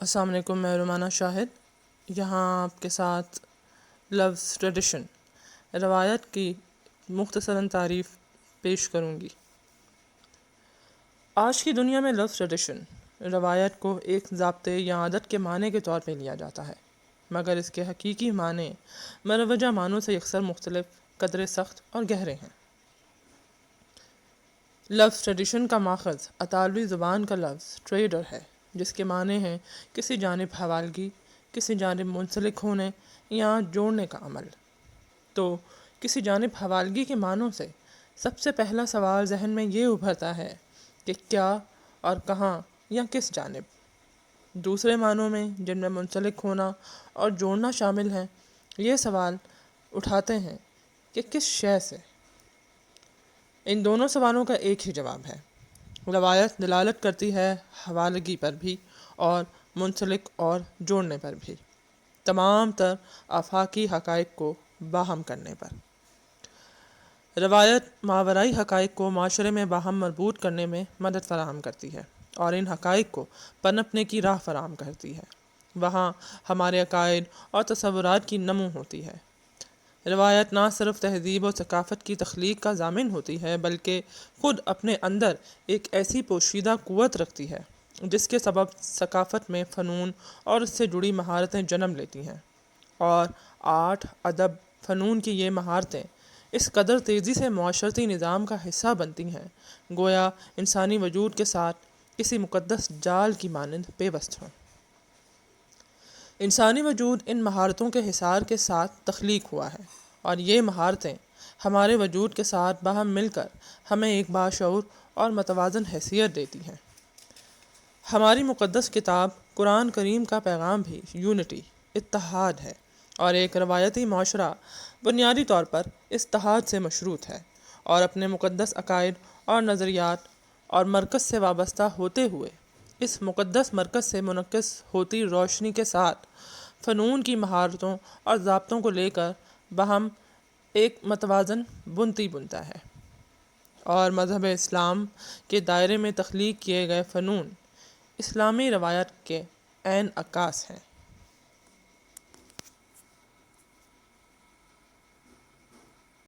السلام علیکم، میں رومانہ شاہد یہاں آپ کے ساتھ لفظ ٹریڈیشن روایت کی مختصراً تعریف پیش کروں گی۔ آج کی دنیا میں لفظ ٹریڈیشن روایت کو ایک ضابطے یا عادت کے معنی کے طور پہ لیا جاتا ہے، مگر اس کے حقیقی معنی مروجہ معنوں سے یکسر مختلف، قدرے سخت اور گہرے ہیں۔ لفظ ٹریڈیشن کا ماخذ اطالوی زبان کا لفظ ٹریڈر ہے، جس کے معنی ہیں کسی جانب حوالگی، کسی جانب منسلک ہونے یا جوڑنے کا عمل۔ تو کسی جانب حوالگی کے معنوں سے سب سے پہلا سوال ذہن میں یہ ابھرتا ہے کہ کیا اور کہاں یا کس جانب۔ دوسرے معنوں میں، جن میں منسلک ہونا اور جوڑنا شامل ہیں، یہ سوال اٹھاتے ہیں کہ کس شے سے۔ ان دونوں سوالوں کا ایک ہی جواب ہے۔ روایت دلالت کرتی ہے حوالگی پر بھی اور منسلک اور جوڑنے پر بھی، تمام تر آفاقی حقائق کو باہم کرنے پر۔ روایت ماورائی حقائق کو معاشرے میں باہم مربوط کرنے میں مدد فراہم کرتی ہے اور ان حقائق کو پنپنے کی راہ فراہم کرتی ہے۔ وہاں ہمارے عقائد اور تصورات کی نمو ہوتی ہے۔ روایت نہ صرف تہذیب و ثقافت کی تخلیق کا ضامن ہوتی ہے، بلکہ خود اپنے اندر ایک ایسی پوشیدہ قوت رکھتی ہے جس کے سبب ثقافت میں فنون اور اس سے جڑی مہارتیں جنم لیتی ہیں، اور آرٹ، ادب، فنون کی یہ مہارتیں اس قدر تیزی سے معاشرتی نظام کا حصہ بنتی ہیں گویا انسانی وجود کے ساتھ کسی مقدس جال کی مانند پیوست ہوں۔ انسانی وجود ان مہارتوں کے حصار کے ساتھ تخلیق ہوا ہے، اور یہ مہارتیں ہمارے وجود کے ساتھ باہم مل کر ہمیں ایک باشعور اور متوازن حیثیت دیتی ہیں۔ ہماری مقدس کتاب قرآن کریم کا پیغام بھی یونٹی، اتحاد ہے، اور ایک روایتی معاشرہ بنیادی طور پر اس اتحاد سے مشروط ہے، اور اپنے مقدس عقائد اور نظریات اور مرکز سے وابستہ ہوتے ہوئے اس مقدس مرکز سے منعکس ہوتی روشنی کے ساتھ فنون کی مہارتوں اور ضابطوں کو لے کر باہم ایک متوازن بنتی بنتا ہے۔ اور مذہب اسلام کے دائرے میں تخلیق کیے گئے فنون اسلامی روایت کے عین عکاس ہیں۔